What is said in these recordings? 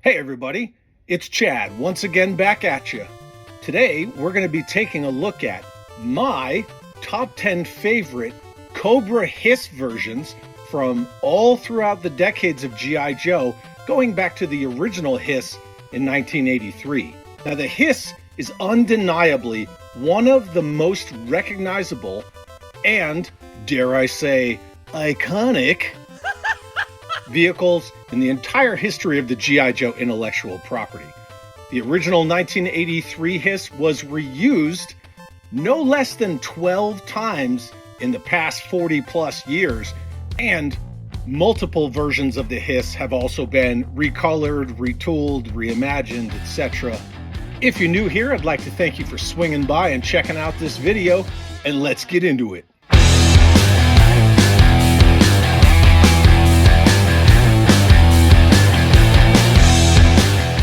Hey everybody, it's Chad once again back at you. Today we're going to be taking a look at my top 10 favorite Cobra Hiss versions from all throughout the decades of G.I. Joe, going back to the original Hiss in 1983. Now the Hiss is undeniably one of the most recognizable and, dare I say, iconic vehicles in the entire history of the G.I. Joe intellectual property. The original 1983 Hiss was reused no less than 12 times in the past 40 plus years, and multiple versions of the Hiss have also been recolored, retooled, reimagined, etc. If you're new here, I'd like to thank you for swinging by and checking out this video, and let's get into it.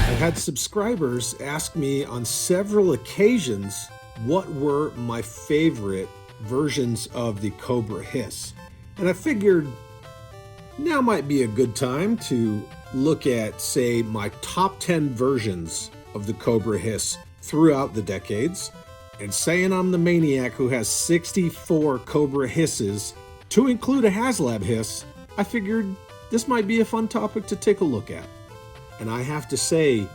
I've had subscribers ask me on several occasions what were my favorite versions of the Cobra Hiss. And I figured now might be a good time to look at, say, my top 10 versions of the Cobra Hiss throughout the decades. And saying I'm the maniac who has 64 Cobra Hisses, to include a Haslab Hiss, I figured this might be a fun topic to take a look at. And I have to say,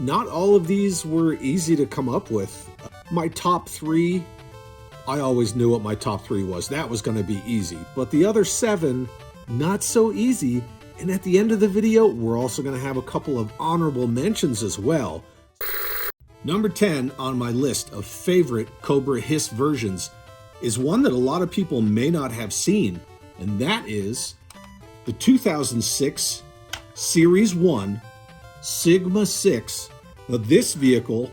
not all of these were easy to come up with. My top three, I always knew what my top three was. That was going to be easy. But the other 7, not so easy. And at the end of the video, we're also going to have a couple of honorable mentions as well. Number 10 on my list of favorite Cobra Hiss versions is one that a lot of people may not have seen, and that is the 2006 Series 1 Sigma 6. Now this vehicle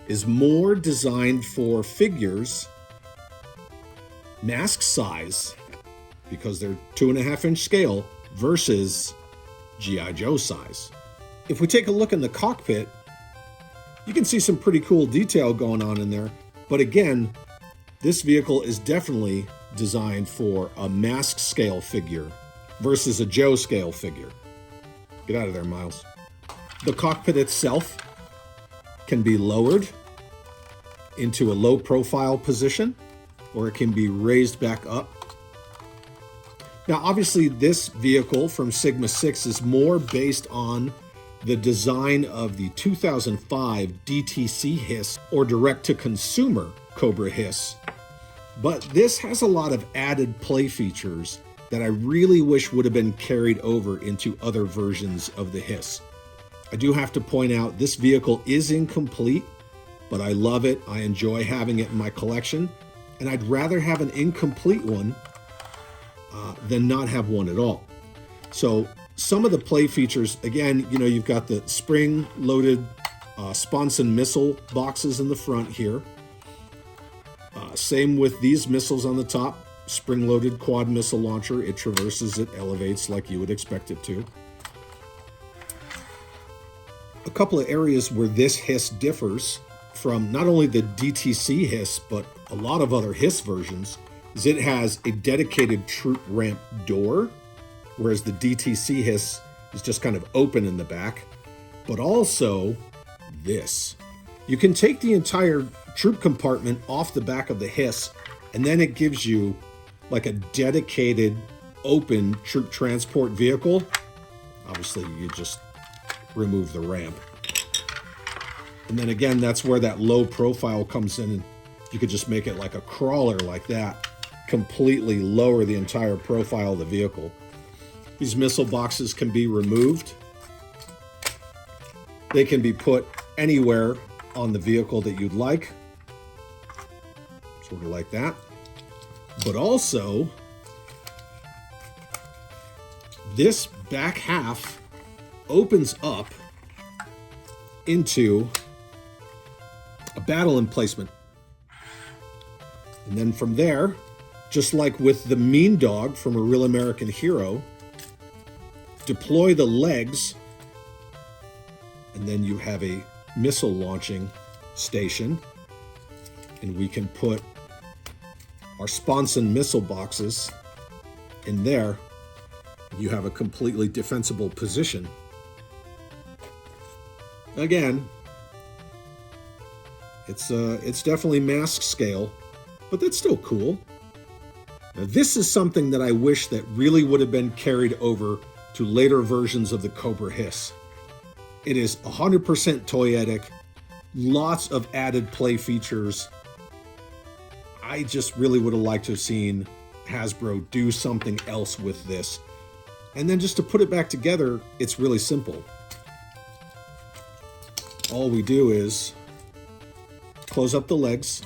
is more designed for figures, mask size, because they're 2.5-inch scale, versus G.I. Joe size. If we take a look in the cockpit, you can see some pretty cool detail going on in there. But again, this vehicle is definitely designed for a mask scale figure versus a Joe scale figure. Get out of there, Miles. The cockpit itself can be lowered into a low profile position, or it can be raised back up. Now, obviously, this vehicle from Sigma 6 is more based on the design of the 2005 DTC Hiss, or direct-to-consumer Cobra Hiss. But this has a lot of added play features that I really wish would have been carried over into other versions of the Hiss. I do have to point out this vehicle is incomplete, but I love it. I enjoy having it in my collection, and I'd rather have an incomplete one than not have one at all. So some of the play features, again, you know, you've got the spring-loaded sponson missile boxes in the front here. Same with these missiles on the top. Spring-loaded quad missile launcher. It traverses, it elevates like you would expect it to. A couple of areas where this Hiss differs from not only the DTC Hiss, but a lot of other Hiss versions, is it has a dedicated troop ramp door, whereas the DTC Hiss is just kind of open in the back. But also this. You can take the entire troop compartment off the back of the Hiss, and then it gives you like a dedicated open troop transport vehicle. Obviously, you just remove the ramp. And then again, that's where that low profile comes in, and you could just make it like a crawler like that. Completely lower the entire profile of the vehicle. These missile boxes can be removed. They can be put anywhere on the vehicle that you'd like. Sort of like that. But also, this back half opens up into a battle emplacement. And then from there, just like with the Mean Dog from A Real American Hero, deploy the legs, and then you have a missile launching station, and we can put our sponson missile boxes in there. You have a completely defensible position. Again, it's definitely mask scale, but that's still cool. Now, this is something that I wish that really would have been carried over to later versions of the Cobra Hiss. It is 100% toyetic, lots of added play features. I just really would have liked to have seen Hasbro do something else with this. And then just to put it back together, it's really simple. All we do is close up the legs.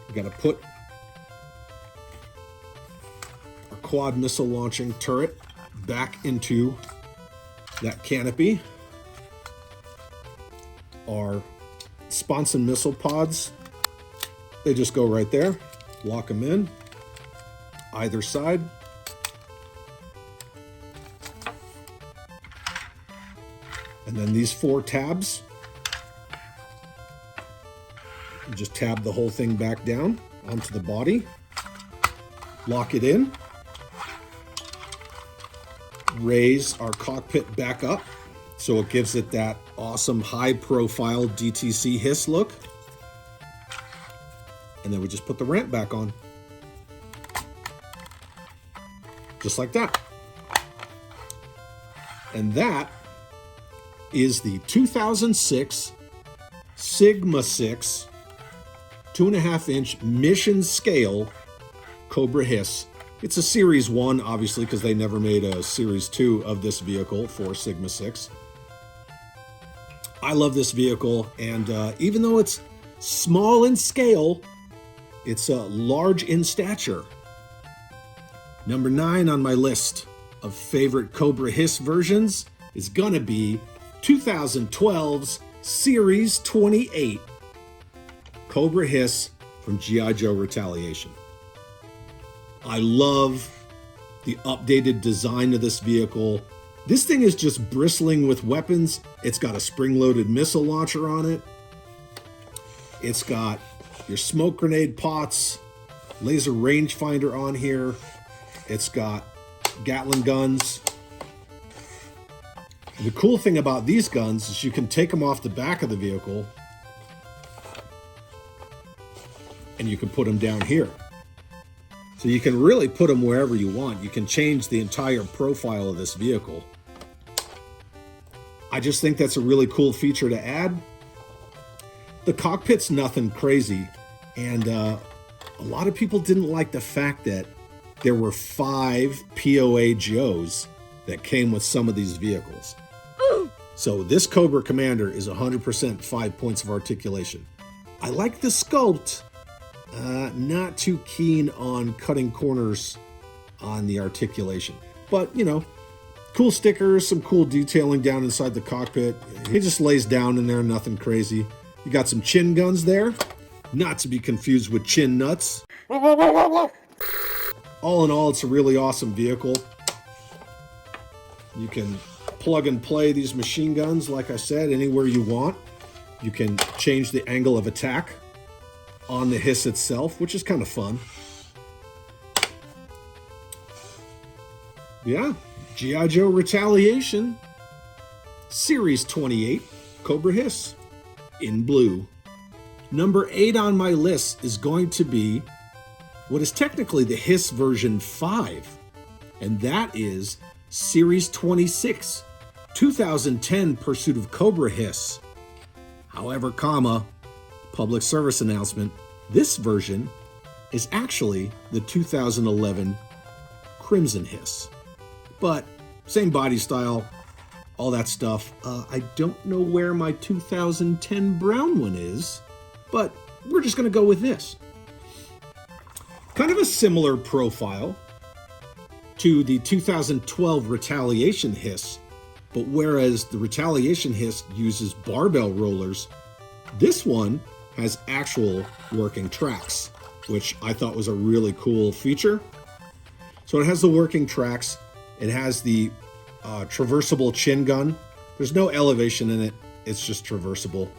We got to put our quad missile launching turret back into that canopy. Our sponson missile pods, they just go right there. Lock them in, either side. And then these 4 tabs, you just tab the whole thing back down onto the body, lock it in, raise our cockpit back up so it gives it that awesome high-profile DTC hiss look. And then we just put the ramp back on. Just like that. And that is the 2006 Sigma 6 2.5-inch mission scale Cobra Hiss. It's a Series 1, obviously, because they never made a Series 2 of this vehicle for Sigma 6. I love this vehicle, and even though it's small in scale, it's large in stature. Number 9 on my list of favorite Cobra Hiss versions is gonna be 2012's Series 28 Cobra Hiss from G.I. Joe Retaliation. I love the updated design of this vehicle. This thing is just bristling with weapons. It's got a spring-loaded missile launcher on it. It's got your smoke grenade pots, laser rangefinder on here. It's got Gatling guns. The cool thing about these guns is you can take them off the back of the vehicle and you can put them down here. So you can really put them wherever you want. You can change the entire profile of this vehicle. I just think that's a really cool feature to add. The cockpit's nothing crazy, and a lot of people didn't like the fact that there were 5 POA Joes that came with some of these vehicles. So this Cobra Commander is 100% 5 points of articulation. I like the sculpt, not too keen on cutting corners on the articulation. But, you know, cool stickers, some cool detailing down inside the cockpit. He just lays down in there, nothing crazy. You got some chin guns there, not to be confused with chin nuts. All in all, it's a really awesome vehicle. You can plug and play these machine guns, like I said, anywhere you want. You can change the angle of attack on the Hiss itself, which is kind of fun. Yeah, G.I. Joe Retaliation, Series 28, Cobra Hiss, in blue. Number 8 on my list is going to be what is technically the Hiss version 5, and that is Series 26, 2010 Pursuit of Cobra Hiss. However, public service announcement, this version is actually the 2011 Crimson Hiss. But same body style, all that stuff. I don't know where my 2010 brown one is, but we're just going to go with this. Kind of a similar profile to the 2012 Retaliation Hiss, but whereas the Retaliation Hiss uses barbell rollers, this one has actual working tracks, which I thought was a really cool feature. So it has the working tracks, it has the traversable chin gun. There's no elevation in it, it's just traversable.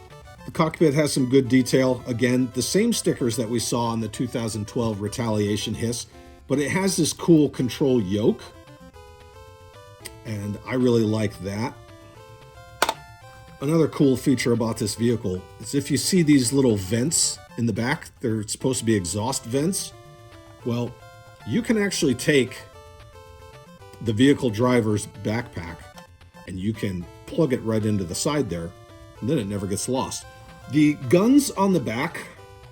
The cockpit has some good detail. Again, the same stickers that we saw on the 2012 Retaliation Hiss, but it has this cool control yoke, and I really like that. Another cool feature about this vehicle is if you see these little vents in the back, they're supposed to be exhaust vents. Well, you can actually take the vehicle driver's backpack and you can plug it right into the side there, and then it never gets lost. The guns on the back,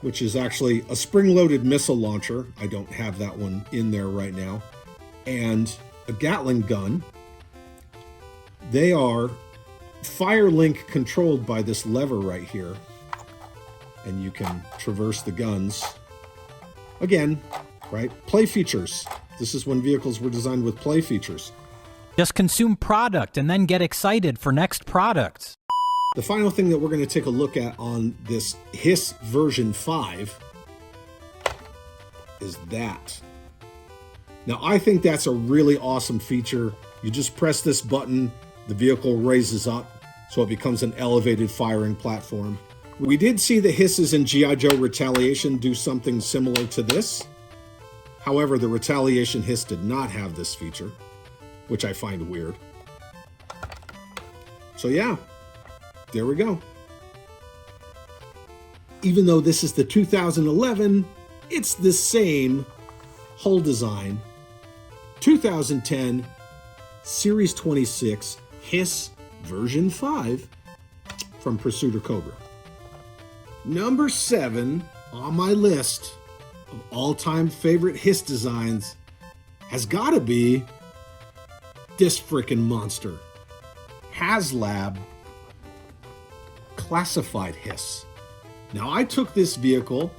which is actually a spring-loaded missile launcher, I don't have that one in there right now, and a Gatling gun, they are fire link controlled by this lever right here, and you can traverse the guns. Again, right? Play features. This is when vehicles were designed with play features. Just consume product and then get excited for next products. The final thing that we're going to take a look at on this HISS version 5 is that. Now, I think that's a really awesome feature. You just press this button, the vehicle raises up, so it becomes an elevated firing platform. We did see the HISSes in G.I. Joe Retaliation do something similar to this. However, the Retaliation HISS did not have this feature, which I find weird. So yeah, there we go. Even though this is the 2011, it's the same hull design. 2010 Series 26 HISS version 5 from Pursuiter Cobra. Number 7 on my list of all-time favorite HISS designs has got to be this frickin' monster. Haslab Classified HS. Now, I took this vehicle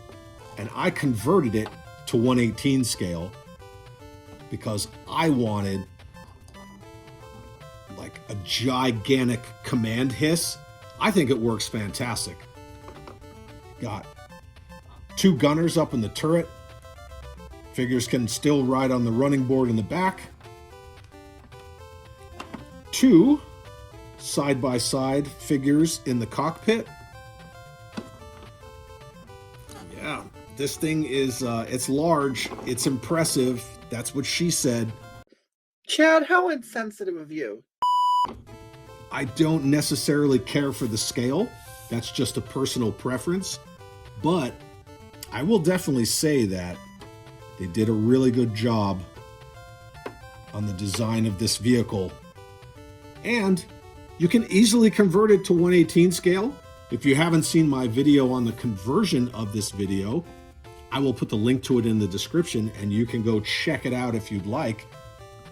and I converted it to 1/18 scale because I wanted like a gigantic command hiss. I think it works fantastic. Got 2 gunners up in the turret. Figures can still ride on the running board in the back. 2 side-by-side figures in the cockpit. Yeah, this thing is, it's large, it's impressive. That's what she said. Chad, how insensitive of you. I don't necessarily care for the scale. That's just a personal preference. But I will definitely say that they did a really good job on the design of this vehicle. And you can easily convert it to 1/18 scale. If you haven't seen my video on the conversion of this video, I will put the link to it in the description and you can go check it out if you'd like.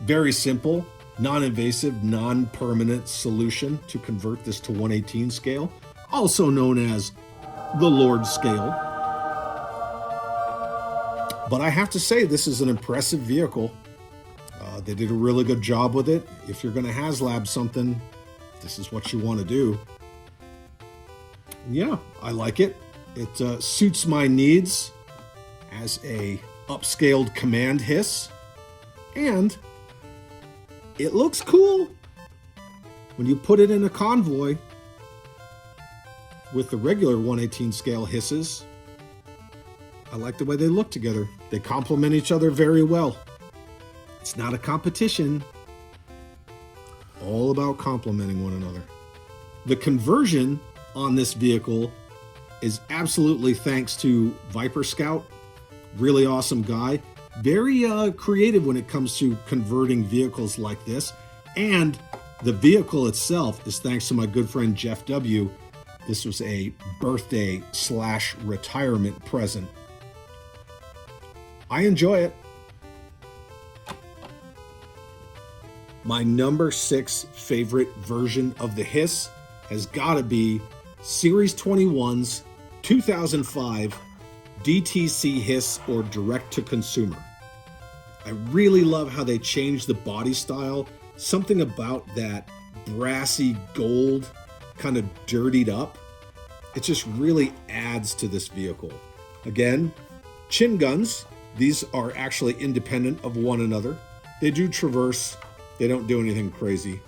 Very simple, non-invasive, non-permanent solution to convert this to 1/18 scale, also known as the Lord scale. But I have to say, this is an impressive vehicle. They did a really good job with it. If you're going to Haslab something, this is what you want to do. Yeah, I like it. It suits my needs as a upscaled command hiss. And it looks cool when you put it in a convoy with the regular 1/18 scale hisses. I like the way they look together. They complement each other very well. It's not a competition. All about complementing one another. The conversion on this vehicle is absolutely thanks to Viper Scout. Really awesome guy. Very creative when it comes to converting vehicles like this. And the vehicle itself is thanks to my good friend Jeff W. This was a birthday/retirement present. I enjoy it. My number 6 favorite version of the HISS has got to be Series 21's 2005 DTC HISS, or direct to consumer. I really love how they changed the body style. Something about that brassy gold, kind of dirtied up. It just really adds to this vehicle. Again, chin guns. These are actually independent of one another. They do traverse. They don't do anything crazy.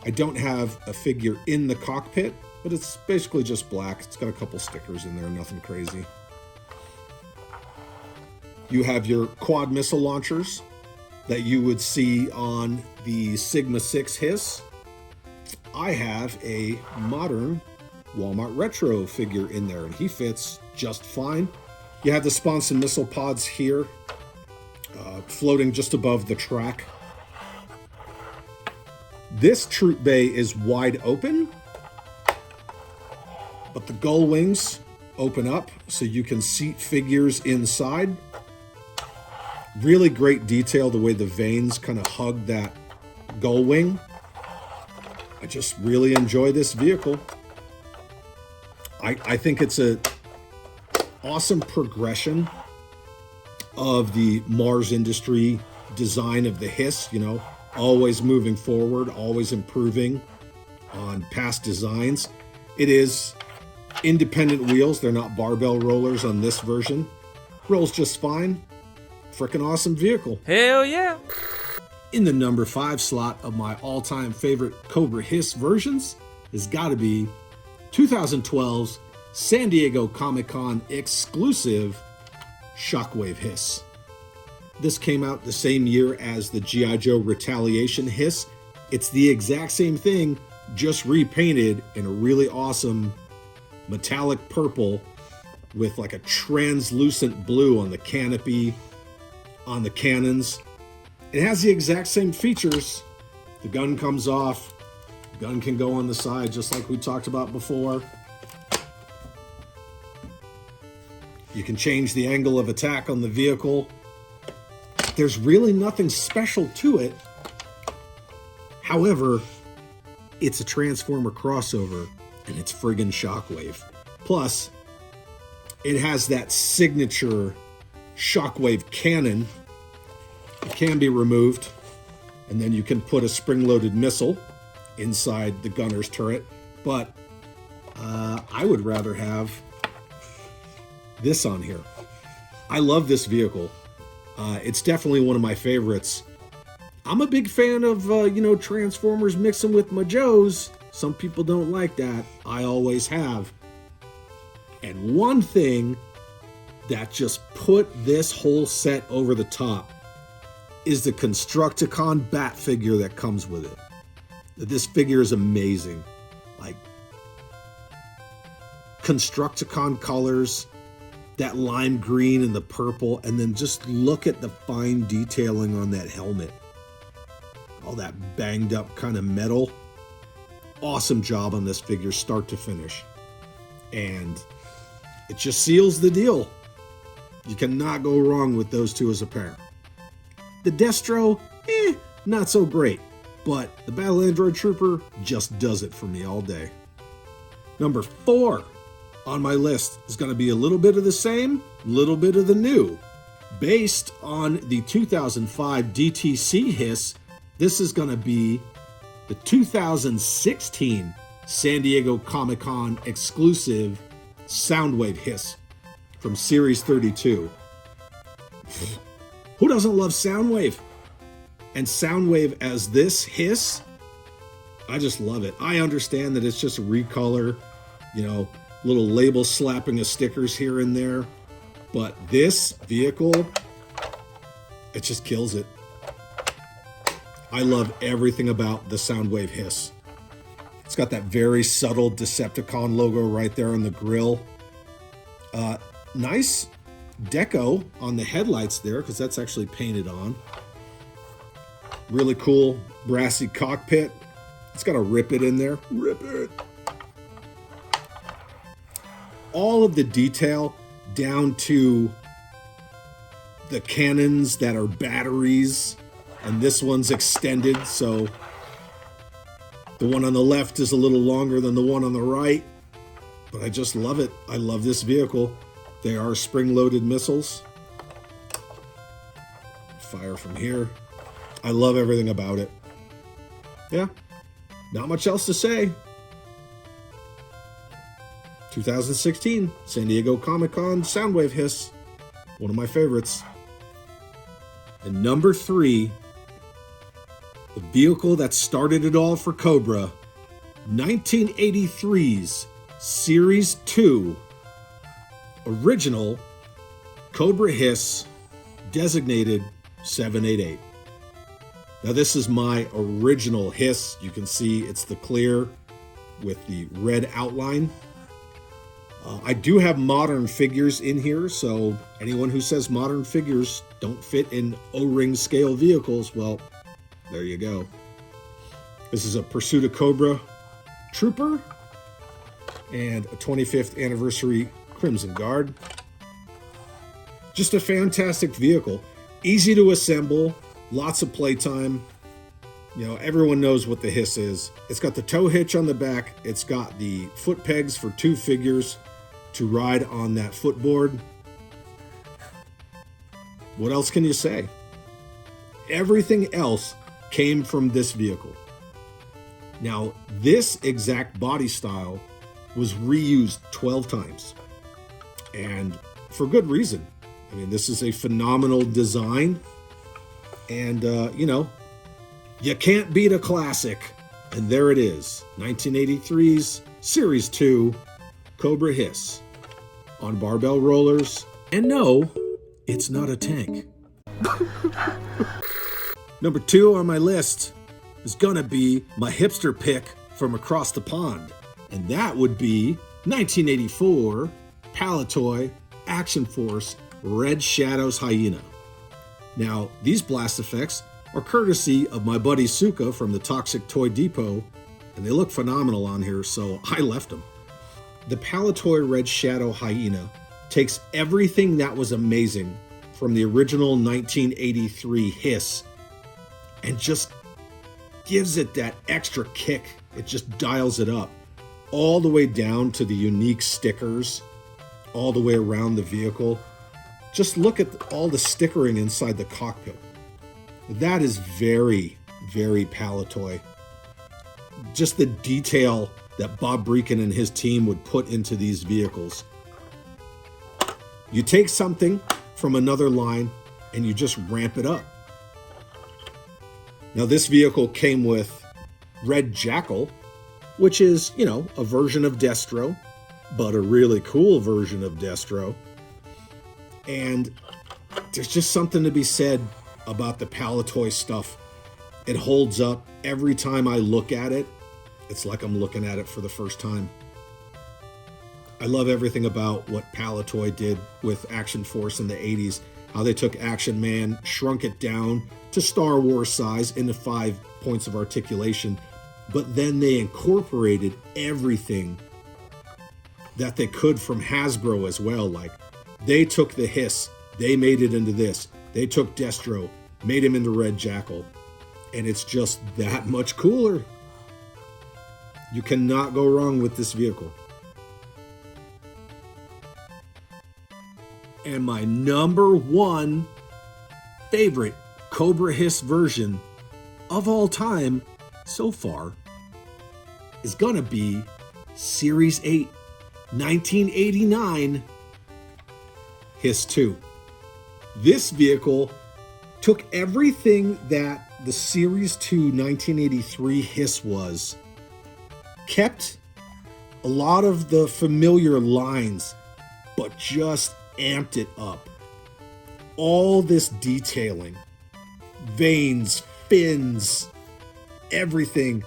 I don't have a figure in the cockpit, but it's basically just black. It's got a couple stickers in there, nothing crazy. You have your quad missile launchers that you would see on the Sigma 6 HISS. I have a modern Walmart Retro figure in there, and he fits just fine. You have the sponson missile pods here, floating just above the track. This troop bay is wide open, but the gull wings open up so you can seat figures inside. Really great detail, the way the veins kind of hug that gull wing. I just really enjoy this vehicle. I think it's a awesome progression of the MARS Industry design of the Hiss, you know, always moving forward, always improving on past designs. It is independent wheels. They're not barbell rollers on this version. Rolls just fine. Freaking awesome vehicle. Hell yeah! In the number 5 slot of my all-time favorite Cobra Hiss versions has got to be 2012's San Diego Comic-Con exclusive Shockwave Hiss. This came out the same year as the G.I. Joe Retaliation Hiss. It's the exact same thing, just repainted in a really awesome metallic purple with like a translucent blue on the canopy, on the cannons. It has the exact same features. The gun comes off. The gun can go on the side, just like we talked about before. You can change the angle of attack on the vehicle. There's really nothing special to it. However, it's a Transformer crossover, and it's friggin' Shockwave. Plus, it has that signature Shockwave cannon. It can be removed, and then you can put a spring-loaded missile inside the gunner's turret. But I would rather have this on here. I love this vehicle. It's definitely one of my favorites. I'm a big fan of, Transformers mixing with my Joes. Some people don't like that. I always have. And one thing that just put this whole set over the top is the Constructicon bat figure that comes with it. This figure is amazing. Like, Constructicon colors, that lime green and the purple, and then just look at the fine detailing on that helmet. All that banged up kind of metal. Awesome job on this figure, start to finish. And it just seals the deal. You cannot go wrong with those two as a pair. The Destro, not so great, but the Battle Android Trooper just does it for me all day. Number 4 on my list is going to be a little bit of the same, little bit of the new. Based on the 2005 DTC Hiss, this is going to be the 2016 San Diego Comic-Con exclusive Soundwave Hiss from Series 32. Who doesn't love Soundwave? And Soundwave as this Hiss, I just love it. I understand that it's just a recolor, little label slapping of stickers here and there. But this vehicle, it just kills it. I love everything about the Soundwave Hiss. It's got that very subtle Decepticon logo right there on the grille. Nice deco on the headlights there, because that's actually painted on. Really cool brassy cockpit. It's got a rip it in there. Rip it. All of the detail down to the cannons that are batteries, and this one's extended, so the one on the left is a little longer than the one on the right. But I just love it. I love this vehicle. They are spring-loaded missiles. Fire from here. I love everything about it. Yeah, not much else to say. 2016 San Diego Comic-Con Soundwave Hiss. One of my favorites. And number 3, the vehicle that started it all for Cobra, 1983's Series 2 original Cobra Hiss designated 788. Now this is my original Hiss. You can see it's the clear with the red outline. I do have modern figures in here, so anyone who says modern figures don't fit in O-ring scale vehicles, well, there you go. This is a Pursuit of Cobra Trooper and a 25th anniversary Crimson Guard. Just a fantastic vehicle, easy to assemble, lots of playtime. You know, everyone knows what the Hiss is. It's got the tow hitch on the back. It's got the foot pegs for 2 figures to ride on that footboard. What else can you say? Everything else came from this vehicle. Now, this exact body style was reused 12 times, and for good reason. I mean, this is a phenomenal design, and you know, you can't beat a classic. And there it is, 1983's Series 2 Cobra Hiss on barbell rollers. And no, it's not a tank. Number 2 on my list is gonna be my hipster pick from across the pond. And that would be 1984 Palitoy Action Force Red Shadows Hyena. Now, these blast effects are courtesy of my buddy Suka from the Toxic Toy Depot, and they look phenomenal on here, so I left them. The Palitoy Red Shadow Hyena takes everything that was amazing from the original 1983 Hiss and just gives it that extra kick. It just dials it up all the way down to the unique stickers all the way around the vehicle. Just look at all the stickering inside the cockpit. That is very, very Palitoy. Just the detail that Bob Breakin and his team would put into these vehicles. You take something from another line and you just ramp it up. Now this vehicle came with Red Jackal, which is, you know, a version of Destro, but a really cool version of Destro. And there's just something to be said about the Palitoy stuff. It holds up every time I look at it. It's like I'm looking at it for the first time. I love everything about what Palitoy did with Action Force in the 80s, how they took Action Man, shrunk it down to Star Wars size into 5 points of articulation, but then they incorporated everything that they could from Hasbro as well. Like, they took the Hiss, they made it into this. They took Destro, made him into Red Jackal, and it's just that much cooler. You cannot go wrong with this vehicle. And my number 1 favorite Cobra Hiss version of all time so far is gonna be Series 8, 1989 Hiss 2. This vehicle took everything that the Series 2 1983 Hiss was, kept a lot of the familiar lines, but just amped it up. All this detailing, veins, fins, everything.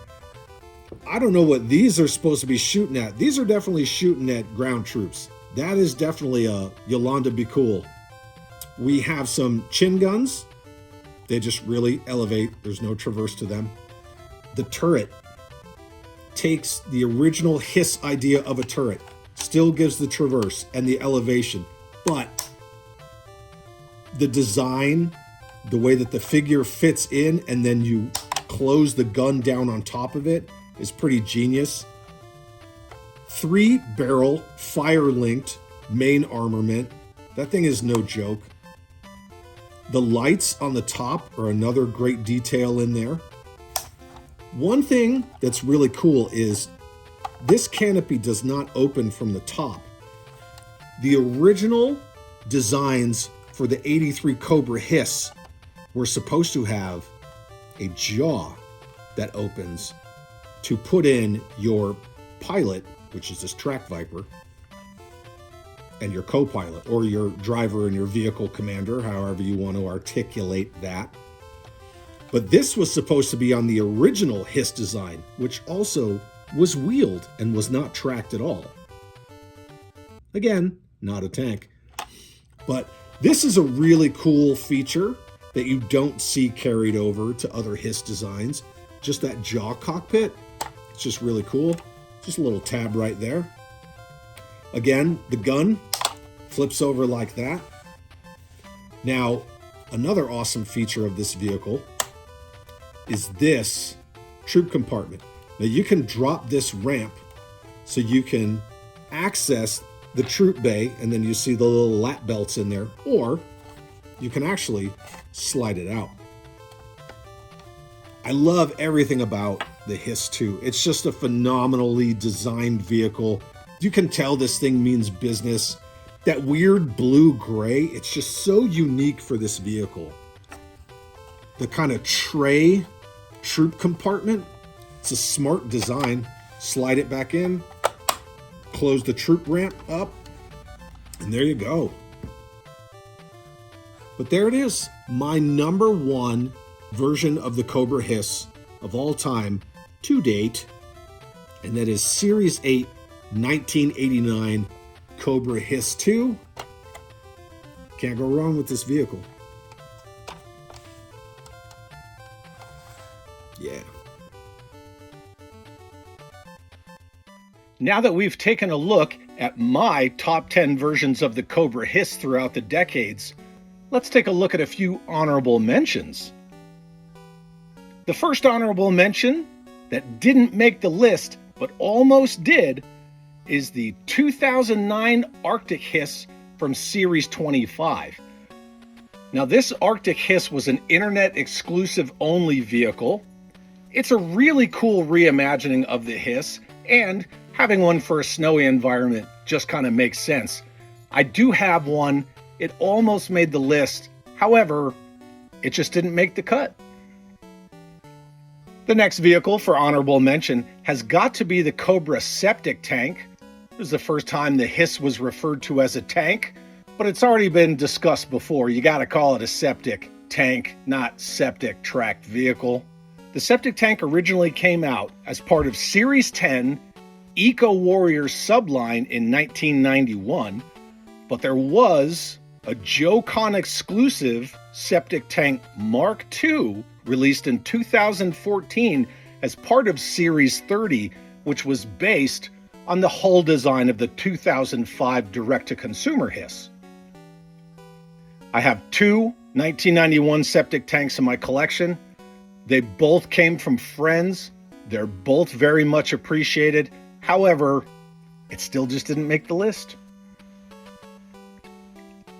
I don't know what these are supposed to be shooting at. These are definitely shooting at ground troops. That is definitely a Yolanda Be Cool. We have some chin guns. They just really elevate. There's no traverse to them. The turret takes the original Hiss idea of a turret, still gives the traverse and the elevation, but the design, the way that the figure fits in and then you close the gun down on top of it is pretty genius. 3-barrel fire-linked main armament. That thing is no joke. The lights on the top are another great detail in there. One thing that's really cool is this canopy does not open from the top. The original designs for the 83 Cobra Hiss were supposed to have a jaw that opens to put in your pilot, which is this track Viper, and your co-pilot, or your driver and your vehicle commander, however you want to articulate that. But this was supposed to be on the original HISS design, which also was wheeled and was not tracked at all. Again, not a tank. But this is a really cool feature that you don't see carried over to other HISS designs. Just that jaw cockpit. It's just really cool. Just a little tab right there. Again, the gun flips over like that. Now, another awesome feature of this vehicle is this troop compartment. Now you can drop this ramp so you can access the troop bay, and then you see the little lap belts in there, or you can actually slide it out. I love everything about the HISS-2. It's just a phenomenally designed vehicle. You can tell this thing means business. That weird blue-gray, it's just so unique for this vehicle. The kind of tray troop compartment, it's a smart design. Slide it back in, close the troop ramp up, and there you go. But there it is, my #1 version of the Cobra Hiss of all time to date, and that is Series 8 1989 Cobra His II. Can't go wrong with this vehicle. Yeah. Now that we've taken a look at my top 10 versions of the Cobra Hiss throughout the decades, let's take a look at a few honorable mentions. The first honorable mention that didn't make the list but almost did is the 2009 Arctic Hiss from Series 25. Now this Arctic Hiss was an internet exclusive only vehicle. It's a really cool reimagining of the Hiss, and having one for a snowy environment just kind of makes sense. I do have one. It almost made the list. However, it just didn't make the cut. The next vehicle for honorable mention has got to be the Cobra septic tank. This is the first time the Hiss was referred to as a tank, but it's already been discussed before. You gotta call it a septic tank, not septic tracked vehicle. The septic tank originally came out as part of Series 10 Eco Warrior subline in 1991, but there was a JoeCon exclusive septic tank Mark II released in 2014 as part of Series 30, which was based on the hull design of the 2005 direct-to-consumer Hiss. I have two 1991 septic tanks in my collection. They both came from friends. They're both very much appreciated. However, it still just didn't make the list.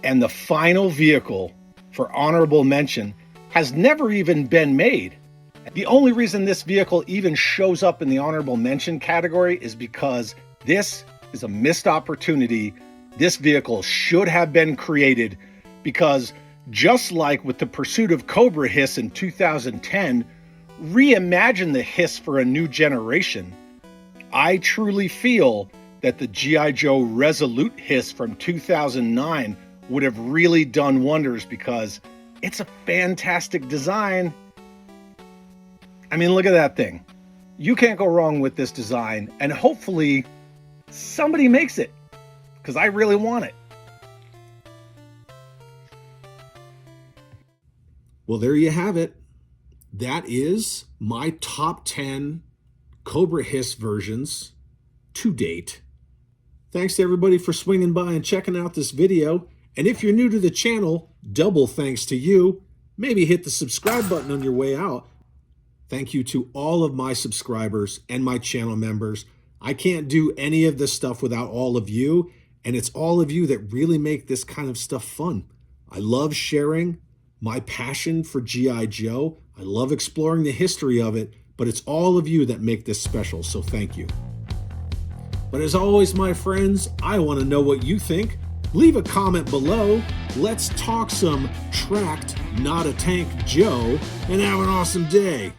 And the final vehicle for honorable mention has never even been made. The only reason this vehicle even shows up in the honorable mention category is because this is a missed opportunity. This vehicle should have been created because, just like with the pursuit of Cobra Hiss in 2010, reimagine the Hiss for a new generation. I truly feel that the G.I. Joe Resolute Hiss from 2009 would have really done wonders because it's a fantastic design. I mean, look at that thing. You can't go wrong with this design, and hopefully somebody makes it because I really want it. Well, there you have it. That is my top 10 Cobra Hiss versions to date. Thanks to everybody for swinging by and checking out this video. And if you're new to the channel, double thanks to you. Maybe hit the subscribe button on your way out. Thank you to all of my subscribers and my channel members. I can't do any of this stuff without all of you, and it's all of you that really make this kind of stuff fun. I love sharing my passion for G.I. Joe. I love exploring the history of it, but it's all of you that make this special, so thank you. But as always, my friends, I want to know what you think. Leave a comment below. Let's talk some tracked, not a tank Joe, and have an awesome day.